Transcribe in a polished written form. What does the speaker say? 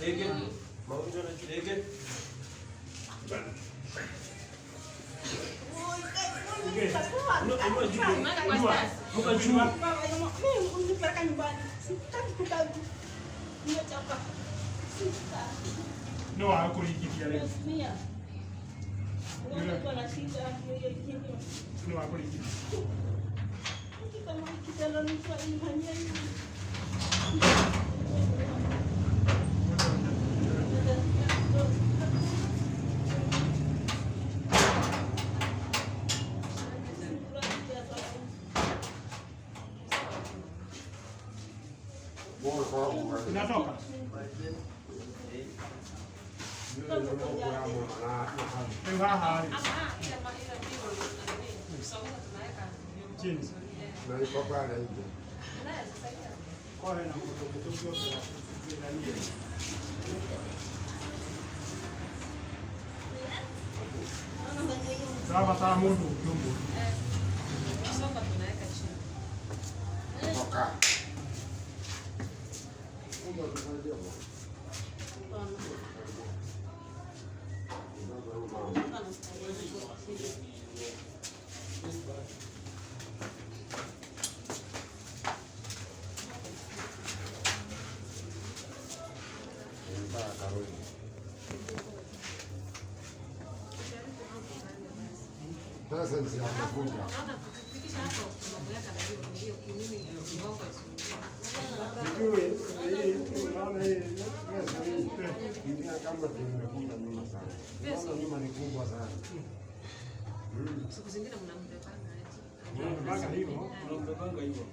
Lege. Mauzo na lege. No hapo likitia leo. No hapo likitia. Inatoka. Sawa sawa mundu jumbo. Soka tunaweka chini. Toka. Sasa nisi anakuja. Nyuma ni kubwa sana. Siku zingine mnambebanga Mnambebanga hivyo? Mnambebanga hivyo.